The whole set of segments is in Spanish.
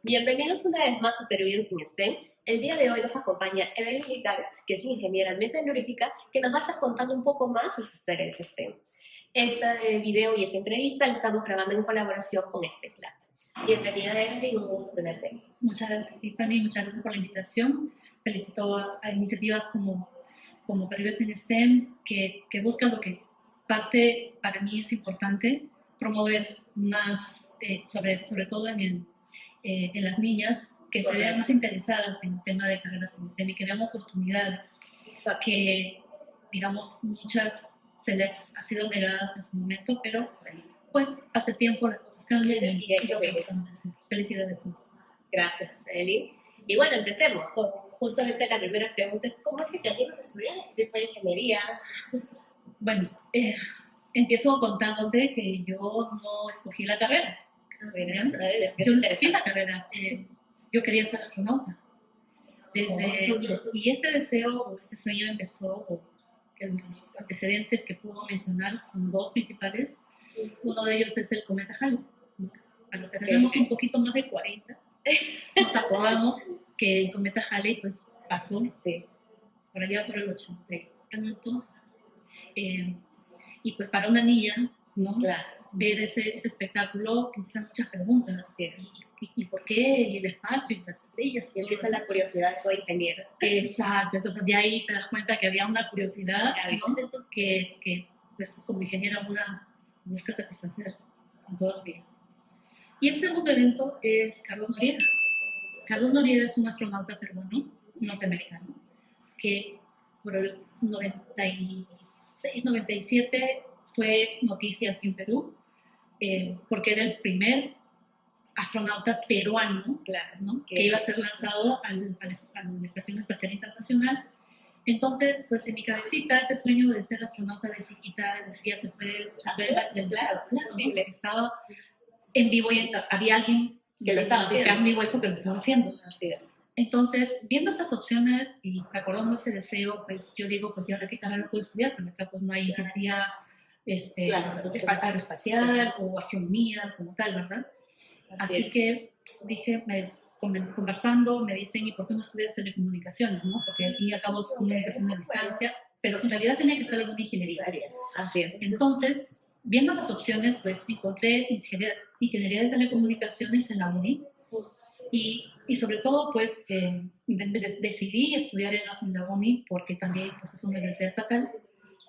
Bienvenidos una vez más a Perú sin STEM. El día de hoy nos acompaña Evelyn Litares, que es ingeniera metalúrgica, que nos va a estar contando un poco más de su historia en STEM. Este video y esta entrevista la estamos grabando en colaboración con Esteclat. Bienvenida, Evelyn, un gusto tenerte. Muchas gracias, Tiffany, muchas gracias por la invitación. Felicito a iniciativas como Perú sin STEM que buscan lo que parte para mí es importante, promover más, sobre todo en las niñas, que se vean más interesadas en el tema de carreras en STEM y que vean oportunidades que, digamos, muchas se les ha sido negadas en su momento, pero pues hace tiempo las cosas cambian y creo que felicidades. Gracias, Evelyn. Y bueno, empecemos con justamente la primera pregunta, es ¿cómo es que te animas a estudiar este tipo de ingeniería? Bueno, empiezo contándote que yo no escogí la carrera. Yo no escogí la carrera. Yo quería ser astronauta. Y este deseo o este sueño empezó, los antecedentes que puedo mencionar son dos principales. Uno de ellos es el cometa Halley. A lo que tenemos un poquito más de 40, nos acordamos que el cometa Halley pues, pasó por allá por el 80 minutos. Y pues para una niña, ¿no? Claro. Ver ese espectáculo empiezan muchas preguntas. ¿Y por qué? Y el espacio, y las estrellas. Y empieza la curiosidad como ingeniero. Exacto, entonces ya ahí te das cuenta que había una curiosidad, ¿no? que pues, como ingeniera una busca satisfacer en todos bien. Y el segundo evento es Carlos Noriega. Carlos Noriega es un astronauta peruano, norteamericano, que por el 96, 97 fue noticia aquí en Perú, porque era el primer astronauta peruano, ¿no? que iba a ser lanzado a la Estación Espacial Internacional. Entonces, pues en mi cabecita, ese sueño de ser astronauta de chiquita, decía, se puede claro, ¿no? Estaba en vivo y había alguien que lo estaba haciendo. De carne y hueso que lo estaba haciendo. Así es. Entonces, viendo esas opciones y recordando ese deseo, pues yo digo, pues ya qué carrera puedo estudiar, porque acá pues no hay ingeniería aeroespacial o astronomía como tal, ¿verdad? Así que dije, conversando, me dicen, ¿y por qué no estudias telecomunicaciones? ¿No? Porque al fin y al cabo es comunicación a distancia, pero en realidad tenía que ser alguna ingeniería. Así es. Entonces, viendo las opciones, pues encontré ingeniería de telecomunicaciones en la UNI y sobre todo, pues decidí estudiar en la UNI porque también pues, es una universidad estatal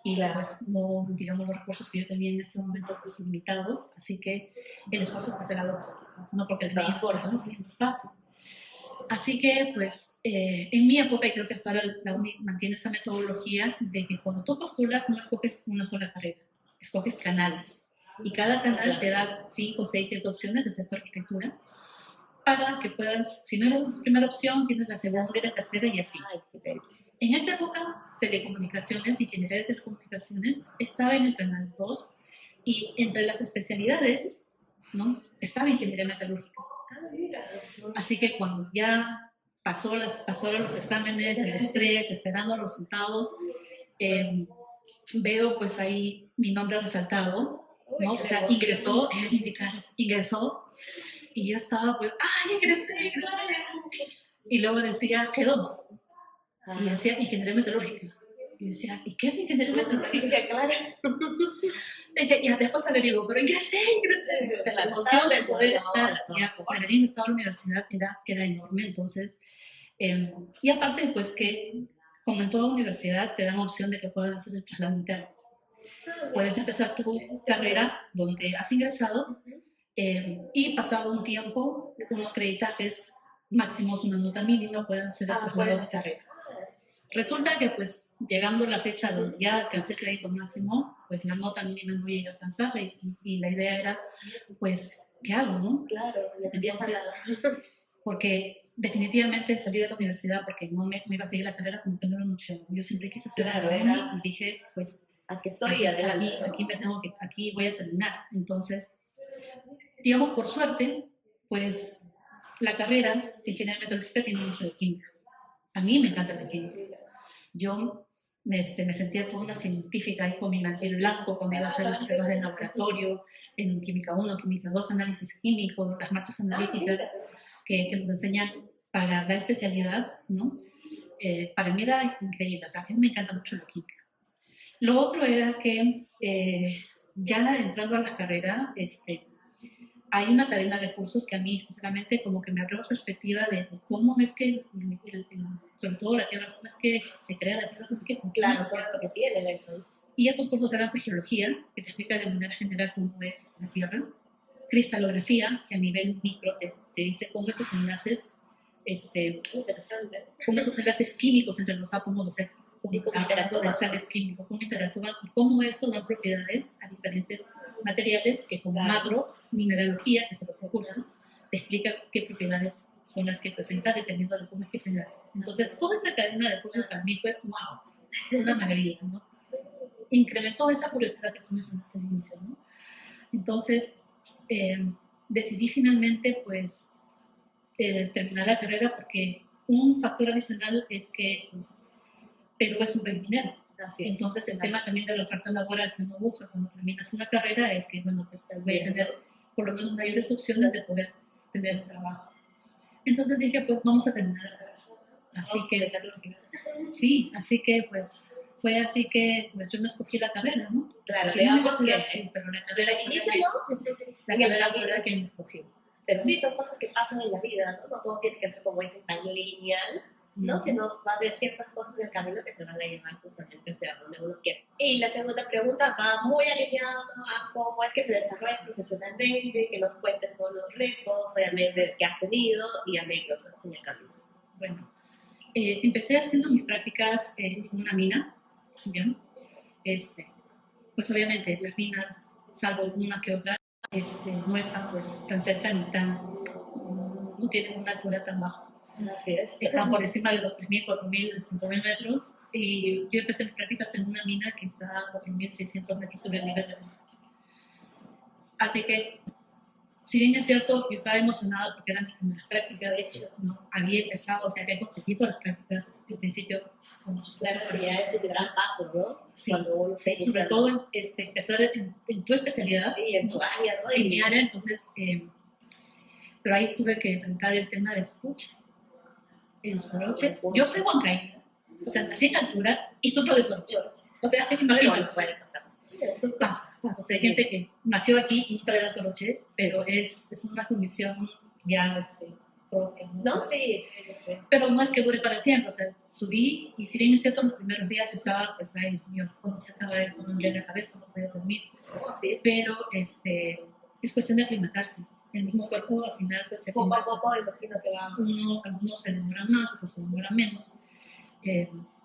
y pues no, digamos, los recursos que yo tenía en ese momento pues son limitados, así que el esfuerzo pues era loco, no porque el trabajo no es fácil. Así que, pues, en mi época, y creo que hasta ahora la UNI mantiene esa metodología de que cuando tú postulas no escoges una sola carrera, escoges canales. Y cada canal te da 5, 6, 7 opciones, excepto arquitectura, para que puedas, si no eres la primera opción, tienes la segunda y la tercera y así. En esa época, telecomunicaciones, ingeniería de telecomunicaciones, estaba en el canal 2 y entre las especialidades, ¿no? Estaba ingeniería metalúrgica. Así que cuando ya pasó los exámenes, el estrés, esperando los resultados, veo pues ahí mi nombre resaltado, ¿no? O sea, ingresó, y yo estaba pues, ¡ay, ingresé! Y luego decía G2, y decía ingeniería metalúrgica. Y decía, ¿y qué es ingeniería metalúrgica? Claro. Dije, y después le digo, pero ingresé. O sea, la emoción de poder estar, ya, haber ingresado a la universidad era enorme, entonces, y aparte, pues que, como en toda universidad, te dan opción de que puedas hacer el traslado interno. Puedes empezar tu carrera donde has ingresado y pasado un tiempo, unos creditajes máximos, una nota mínima, pueden hacer el traslado de carrera. Resulta que, pues, llegando a la fecha donde ya alcancé el crédito máximo, pues la nota mínima no llegué a alcanzarla y la idea era, pues, ¿qué hago, no? Claro, entonces, porque definitivamente salí de la universidad porque no me iba a seguir la carrera como que no era una opción. Yo siempre quise estudiar y dije, pues, aquí estoy, aquí voy a terminar. Entonces, digamos, por suerte, pues, la carrera de ingeniería metalúrgica tiene mucho de química. A mí me encanta la química. Yo me sentía toda una científica ahí con mi mantel blanco cuando iba a hacer las pruebas del laboratorio, en química 1, química 2, análisis químico, las marchas analíticas que nos enseñan para la especialidad, ¿no? Para mí era increíble, o sea, a mí me encanta mucho la química. Lo otro era que ya entrando a la carrera, hay una cadena de cursos que a mí, sinceramente, como que me abrió la perspectiva de cómo es que, sobre todo la Tierra, cómo es que se crea la Tierra, cómo es que funciona. Claro, todo lo que tiene eso. Y esos cursos eran pues, geología, que te explica de manera general cómo es la Tierra, cristalografía, que a nivel micro te dice cómo esos enlaces, interesante, cómo esos enlaces químicos entre los átomos, o sea, cómo de sales químicos, cómo interactúan y cómo eso da propiedades a diferentes materiales que como macro, mineralogía, que es el otro curso, te explica qué propiedades son las que presenta dependiendo de cómo es que se enlace. Entonces, toda esa cadena de cursos para mí fue, wow, una maravilla, ¿no? Incrementó esa curiosidad que tú mencionaste al inicio, ¿no? Entonces, decidí finalmente, pues, terminar la carrera porque un factor adicional es que pues, Perú es un buen minero. Entonces, el tema también de la oferta laboral que uno busca cuando terminas una carrera es que, bueno, pues voy a tener por lo menos mayores opciones de poder tener un trabajo. Entonces dije, pues vamos a terminar la carrera. Así que, sí, así que, pues, fue así que pues yo me escogí la carrera, ¿no? Claro, digamos que sí, pero la carrera inicio, ¿no? La carrera fue la que me escogió. Pero sí, son cosas que pasan en la vida, ¿no? No todo tiene que ser, como dicen, tan lineal, ¿no? Sino va a haber ciertas cosas en el camino que te van a llevar justamente hacia donde uno quiere. Y la segunda pregunta va muy alineada a cómo es que te desarrollas profesionalmente, que nos cuentes todos los retos, obviamente, que has tenido y anécdotas en el camino. Bueno, empecé haciendo mis prácticas en una mina, ¿ya? Pues obviamente las minas, salvo una que otra, no están pues tan cerca ni no tienen una altura tan baja. Así es. Están por encima de los 3.000, 4.000, 5.000 metros y yo empecé mis prácticas en una mina que está a 4.600 metros sobre el nivel del mar. Así que, si bien es cierto, yo estaba emocionada porque era mi primera práctica, de hecho, ¿no? Había empezado, o sea, había conseguido las prácticas al principio. Claro, ya es un gran paso, ¿no? Sí, sobre todo empezar en tu especialidad, sí, en tu área, ¿no? En mi área, entonces, pero ahí tuve que enfrentar el tema del escucha. El soroche, yo soy huancaína, o sea, nací en altura y sufro de soroche. O sea, no puede pasar. Pasa. O sea, hay gente que nació aquí y nunca le da soroche, pero es una condición ya propia. No, sí. Pero no es que dure para siempre, o sea, subí y si bien es cierto, los primeros días yo estaba, pues, ay, Dios mío, ¿cómo se acaba esto? No me duele la cabeza, no podía dormir. Sí. Pero es cuestión de aclimatarse. El mismo cuerpo al final pues se poco a poco imagino que va. Algunos se demoran más, otros se demoran menos.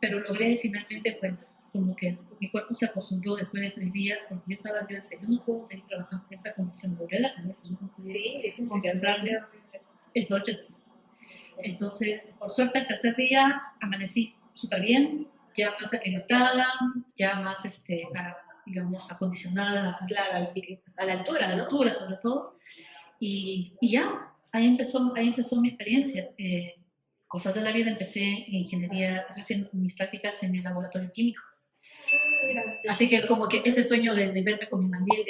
Pero logré finalmente, pues, como que mi cuerpo se acostumbró después de 3 días, porque yo estaba, yo decía, yo no puedo seguir trabajando en esta condición, me duele la cabeza, no puedo concentrarme. Eso es. Entonces, por suerte, el tercer día amanecí súper bien, ya más aclimatada, ya más, digamos, acondicionada. Claro, a la altura, a la altura, sobre todo. Y ya, ahí empezó mi experiencia. Cosas de la vida, empecé en ingeniería, haciendo mis prácticas en el laboratorio químico. Así que como que ese sueño de verme con mi mandil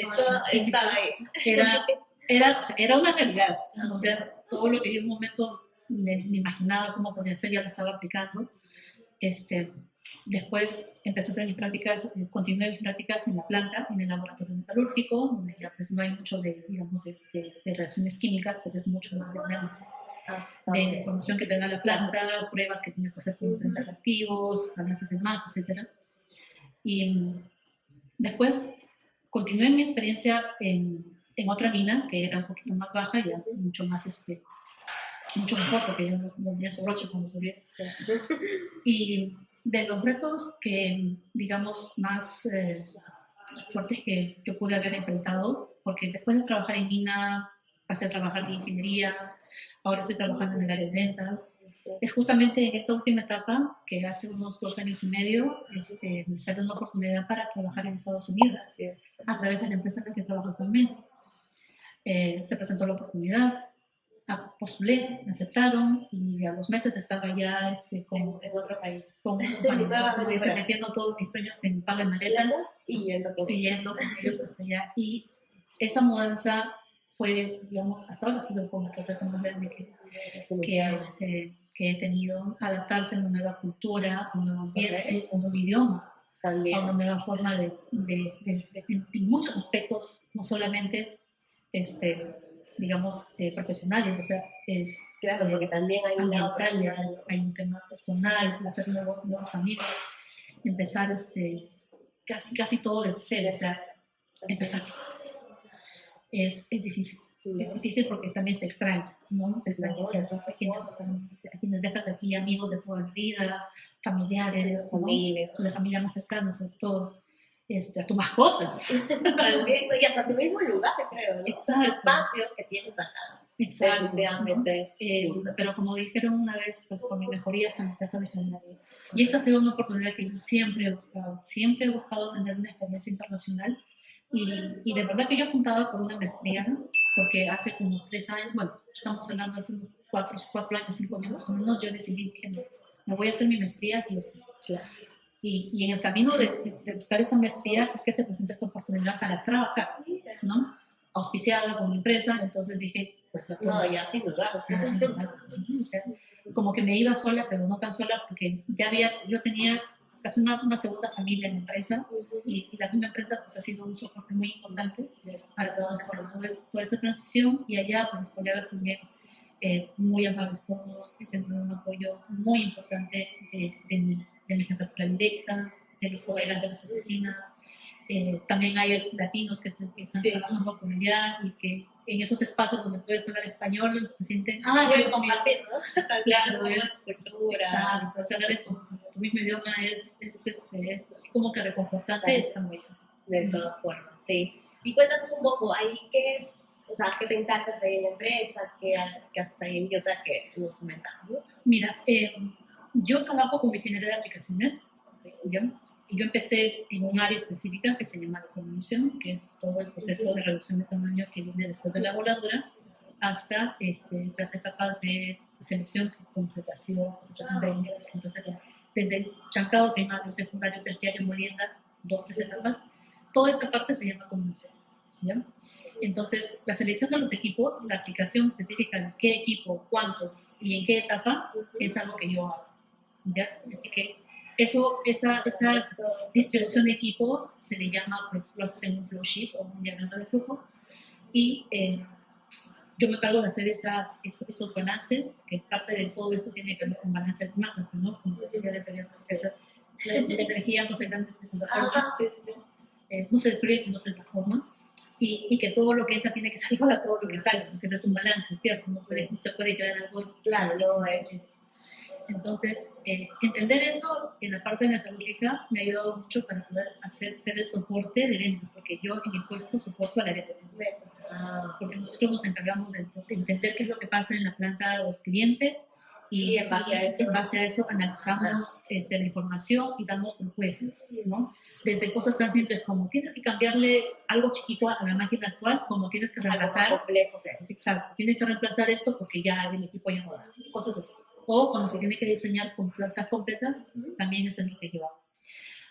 era una realidad. O sea, todo lo que yo en un momento me imaginaba cómo podía ser, ya lo estaba aplicando. Después empecé a hacer mis prácticas, continué mis prácticas en la planta, en el laboratorio metalúrgico, donde ya pues no hay mucho de reacciones químicas, pero es mucho más de análisis de la información que te da la planta, pruebas que tienes que hacer con diferentes reactivos, análisis de masa, etc. Y después continué mi experiencia en otra mina, que era un poquito más baja, ya mucho más, mucho mejor, porque ya no tenía soroche cuando subí. Y de los retos que, digamos, más fuertes que yo pude haber enfrentado, porque después de trabajar en mina, pasé a trabajar en ingeniería, ahora estoy trabajando en el área de ventas. Es justamente en esta última etapa, que hace unos 2 años y medio, me salió una oportunidad para trabajar en Estados Unidos, a través de la empresa en la que trabajo actualmente. Se presentó la oportunidad, postulé, me aceptaron y a los meses estaba ya en otro país. Como dice, metiendo todos mis sueños en par de maletas y yendo con ellos hasta allá. Y esa mudanza fue, digamos, hasta ahora ha sido como que más grande que he tenido, adaptarse a una nueva cultura, a un nuevo ambiente, a un nuevo idioma, también. a una nueva forma en muchos aspectos, no solamente digamos, profesionales, o sea, es claro, porque también hay hay un tema personal, hacer nuevos amigos, empezar casi todo desde cero, o sea, empezar. Es difícil. Es difícil porque también se extraña, ¿no? Se extraña a quienes dejas aquí, amigos de toda la vida, familiares, ¿no? La familia más cercana, sobre todo. A tus mascotas. También, y hasta tu mismo lugar, creo, ¿no? Exacto. El espacio que tienes acá. Exacto. Pero como dijeron una vez, pues por mi mejoría está en la casa de Chanel. Y esta ha sido una oportunidad que yo siempre he buscado tener una experiencia internacional. Y de verdad que yo apuntaba por una maestría, ¿no? Porque hace como 3 años, bueno, estamos hablando hace unos 4 años, 5 años más o menos, yo decidí que me voy a hacer mi maestría sí o sí. Claro. Y en el camino de buscar esa maestría es que se presenta esa oportunidad para trabajar, ¿no? Auspiciada por mi empresa, entonces dije, pues no, ya sin duda. O sea, como que me iba sola, pero no tan sola, porque yo tenía casi una segunda familia en la empresa, y la misma empresa pues ha sido un soporte muy importante para toda esa transición, y allá pues, los colegas también muy amables todos, que tienen un apoyo muy importante de mi jefatura directa, de los colegas de las oficinas. También hay latinos que están trabajando por allá y que en esos espacios donde puedes hablar español se sienten pueden compartir, ¿no? Claro, es cultura. Exacto, o sea, hablar tu mismo idioma es como que reconfortante. Está muy bien. De todas formas, sí. Y cuéntanos un poco ahí qué es, o sea, qué te encargas ahí en la empresa, qué haces ahí en Utah, que nos comentamos, ¿no? Mira, yo trabajo como ingeniero de aplicaciones, y yo empecé en un área específica que se llama decomposición, que es todo el proceso de reducción de tamaño que viene después de la voladura hasta las etapas de selección, conjugación, situación de entonces desde el chancado primario, secundario, terciario, molienda, 2-3 etapas, toda esta parte se llama comunicación, ¿ya? Entonces, la selección de los equipos, la aplicación específica de qué equipo, cuántos y en qué etapa, es algo que yo hago, ¿ya? Así que esa distribución de equipos se le llama, pues, lo haces en un flow sheet o un diagrama de flujo, y yo me encargo de hacer esos balances, que parte de todo esto tiene que ver con balances de masa, ¿no? Como decía la teoría, la energía no se transforma, no se destruye, sino se transforma, y que todo lo que entra tiene que salir para todo lo que sale, porque ese es un balance, ¿cierto? No se puede quedar algo claro, no. Entonces, entender eso en la parte metalúrgica me ha ayudado mucho para poder ser el soporte de ventas, porque yo en mi puesto soporto al área de ventas. Porque nosotros nos encargamos de entender qué es lo que pasa en la planta del cliente, y en base a eso analizamos la información y damos propuestas, ¿no? Desde cosas tan simples como tienes que cambiarle algo chiquito a la máquina actual, como tienes que reemplazar. Algo complejo. Exacto, tienes que reemplazar esto porque ya el equipo ya no da. Cosas así. O cuando se tiene que diseñar con plantas completas, también es lo que yo hago.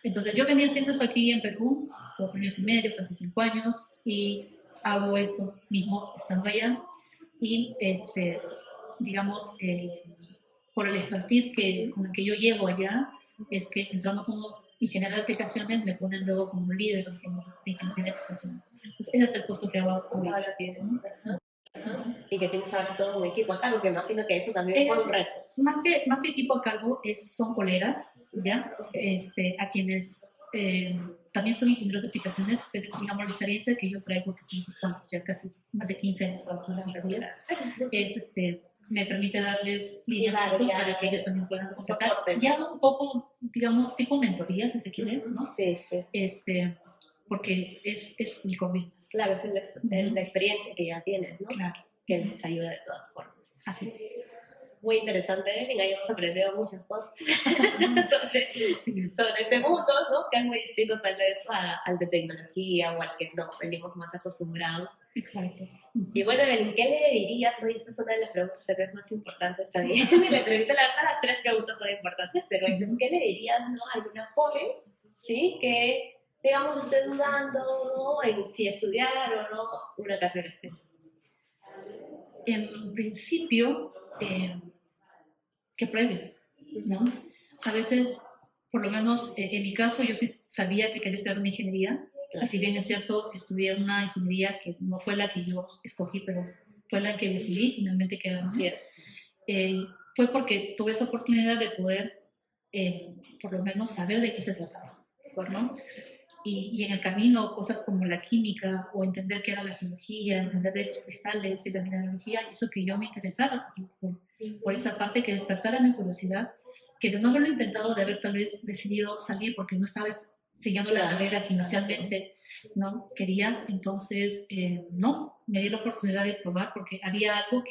Entonces, yo venía haciendo eso aquí en Perú, 4 años y medio, casi 5 años, y hago esto mismo estando allá. Y, digamos, por el expertise con el que yo llevo allá, es que entrando como ingeniero de aplicaciones, me ponen luego como líder de ingeniería de aplicaciones. Entonces, ese es el puesto que hago ahora. Y que tienes ahora todo un equipo a cargo, que imagino que eso también fue un reto. Más que equipo a cargo, son colegas, ¿ya? A quienes también son ingenieros de aplicaciones, pero digamos la experiencia que yo traigo, que son ya casi más de 15 años trabajando en la vida, me permite darles liderazgos para que ellos también puedan completar. Y hago un poco, digamos, tipo mentoría, si se quiere, ¿no? Sí. Porque es mi core business. Claro, es la experiencia que ya tienes, ¿no? Claro. Que les ayuda de todas formas. Así es. muy interesante, Evelyn. Ahí hemos aprendido muchas cosas sobre este mundo, ¿no? Que es muy distinto tal vez al de tecnología o al que no venimos más acostumbrados. Exacto. Y bueno, Evelyn, ¿qué le dirías? ¿No? Y esta es una de las preguntas tal vez más importantes también de la entrevista. La verdad, las 3 preguntas son importantes, pero ¿qué le dirías, no, a alguna joven, sí, que, digamos, esté dudando, ¿no?, en si estudiar o no una carrera STEM? En principio, que prueben, ¿no? A veces, por lo menos en mi caso, yo sí sabía que quería estudiar una ingeniería. Así bien es cierto, estudié una ingeniería que no fue la que yo escogí, pero fue la que decidí finalmente quedarme. Fue porque tuve esa oportunidad de poder, por lo menos, saber de qué se trataba, ¿no? Y en el camino, cosas como la química o entender qué era la geología, entender de los cristales y la mineralogía, hizo que yo me interesara por esa parte, que despertara mi curiosidad, que de no haberlo intentado, de haber tal vez decidido salir porque no estaba siguiendo la carrera que inicialmente no quería. Entonces, no, me di la oportunidad de probar porque había algo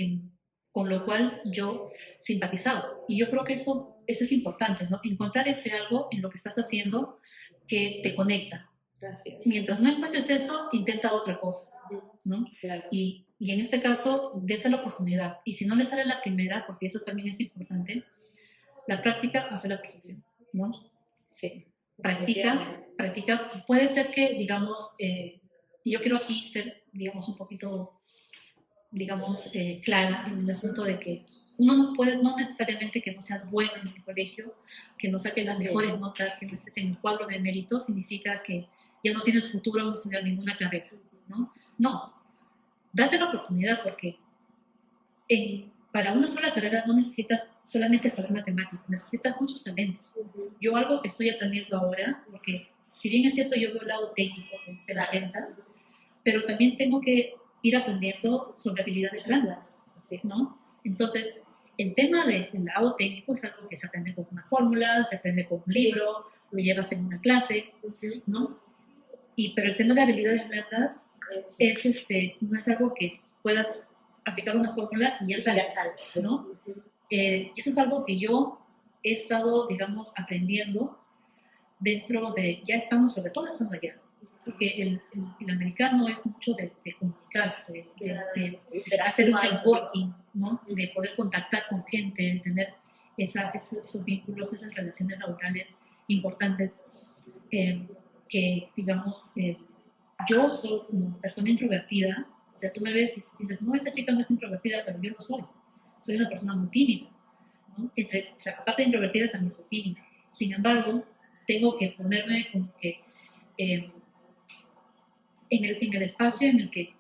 con lo cual yo simpatizaba. Y yo creo que eso es importante, ¿no? Encontrar ese algo en lo que estás haciendo que te conecta. Gracias. Mientras no encuentres eso, intenta otra cosa, ¿no? Claro. Y en este caso, dése la oportunidad. Y si no le sale la primera, porque eso también es importante, la práctica hace la perfección, ¿no? Sí. Practica. Puede ser que, digamos, yo quiero aquí ser, digamos, un poquito, digamos, clara en el asunto de que uno no necesariamente que no seas bueno en el colegio, que no saques las mejores notas, que no estés en el cuadro de mérito, significa que ya no tienes futuro en estudiar ninguna carrera, ¿no? No, date la oportunidad porque para una sola carrera no necesitas solamente saber matemáticas, necesitas muchos talentos. Yo algo que estoy aprendiendo ahora, porque si bien es cierto yo veo el lado técnico de las ventas, pero también tengo que ir aprendiendo sobre habilidades blandas, ¿no? Entonces, el tema del lado técnico es algo que se aprende con una fórmula, se aprende con un libro, lo llevas en una clase, ¿no? Pero el tema de habilidades blandas no es algo que puedas aplicar una fórmula y ya sale, ¿no? Y eso es algo que yo he estado, digamos, aprendiendo dentro de, ya estando, sobre todo estando allá, porque el americano es mucho de comunicarse, de hacer un networking, ¿no? De poder contactar con gente, de tener esos vínculos, esas relaciones laborales importantes, que, digamos, yo soy una persona introvertida. O sea, tú me ves y dices, no, esta chica no es introvertida, pero yo no soy. Soy una persona muy tímida, ¿no? O sea, aparte de introvertida, también soy tímida. Sin embargo, tengo que ponerme como que en el espacio en el que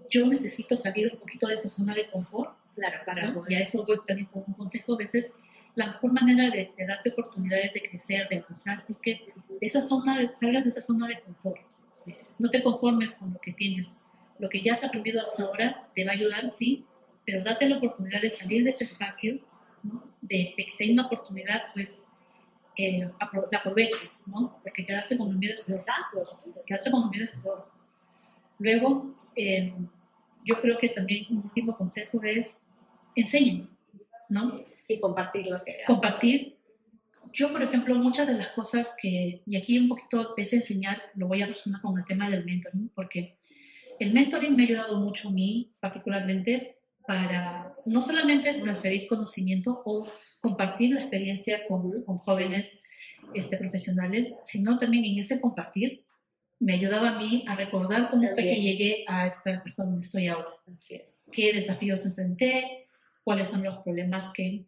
yo necesito salir un poquito de esa zona de confort. Claro, ¿no? Y a eso voy también con un consejo. A veces la mejor manera de darte oportunidades de crecer, de avanzar, es que salgas de esa zona de confort. ¿Sí? No te conformes con lo que tienes. Lo que ya has aprendido hasta ahora te va a ayudar, sí, pero date la oportunidad de salir de ese espacio, ¿no? De que si hay una oportunidad, pues la aproveches, ¿no? Porque quedarse con los miedos es peor. Luego, yo creo que también un último consejo es enseñen, ¿no? Y compartir lo que compartir. Yo, por ejemplo, muchas de las cosas y aquí un poquito es enseñar, lo voy a relacionar con el tema del mentoring, porque el mentoring me ha ayudado mucho a mí, particularmente, para no solamente transferir conocimiento o compartir la experiencia con jóvenes profesionales, sino también en ese compartir me ayudaba a mí a recordar cómo fue que llegué hasta donde estoy ahora, qué desafíos enfrenté, cuáles son los problemas que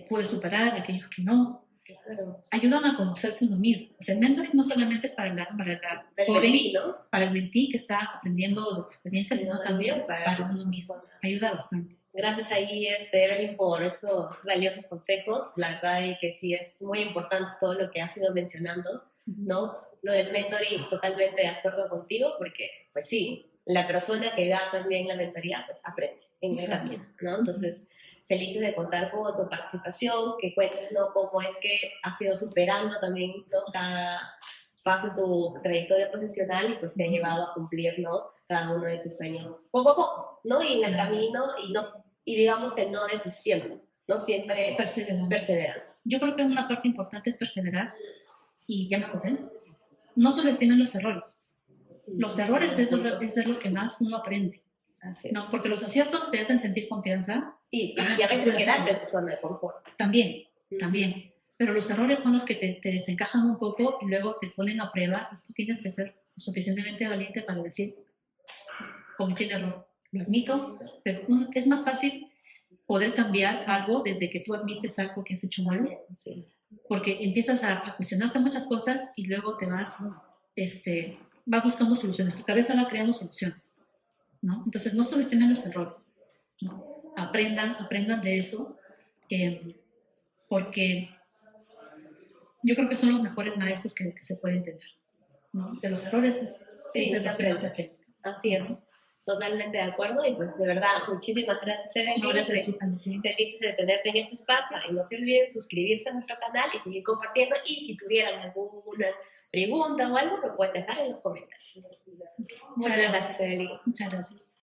pude superar, aquellos que no. Claro. Ayudan a conocerse uno mismo. O sea, el mentoring no solamente es para el joven, ¿no? Para el mentí que está aprendiendo de experiencia, sino también para uno mismo. Ayuda bastante. Gracias ahí, Evelyn, por estos valiosos consejos. La verdad es que sí es muy importante todo lo que has ido mencionando, ¿no? Lo del mentoring, totalmente de acuerdo contigo, porque, pues sí, la persona que da también la mentoría, pues aprende en el camino, ¿no? Entonces, felices de contar con tu participación, que cuentes, ¿no?, cómo es que has ido superando también, ¿no?, cada paso de tu trayectoria profesional y pues te ha llevado a cumplir, ¿no?, cada uno de tus sueños poco a poco, ¿no? Y en el camino, y no y digamos que no desistiendo, no siempre Perseverando. perseverando. Yo creo que una parte importante es perseverar y ya me acordé. No subestimen los errores. Los errores es de lo que más uno aprende. Así es. No, porque los aciertos te hacen sentir confianza. Y a veces quedarte en tu zona de confort. También. Pero los errores son los que te desencajan un poco y luego te ponen a prueba y tú tienes que ser suficientemente valiente para decir, cometí el error, lo admito, pero es más fácil poder cambiar algo desde que tú admites algo que has hecho mal, Sí. porque empiezas a cuestionarte muchas cosas y luego te vas buscando soluciones, tu cabeza va creando soluciones, ¿no? Entonces no subestimen los errores, ¿no? Aprendan de eso, porque yo creo que son los mejores maestros que se pueden tener, ¿no? De los errores es de los que más se aprende. Así es, totalmente de acuerdo y pues de verdad, muchísimas gracias Evelyn. No, gracias, felices de tenerte en este espacio y no se olviden suscribirse a nuestro canal y seguir compartiendo y si tuvieran alguna pregunta o algo lo pueden dejar en los comentarios. Muchas gracias Evelyn. Muchas gracias.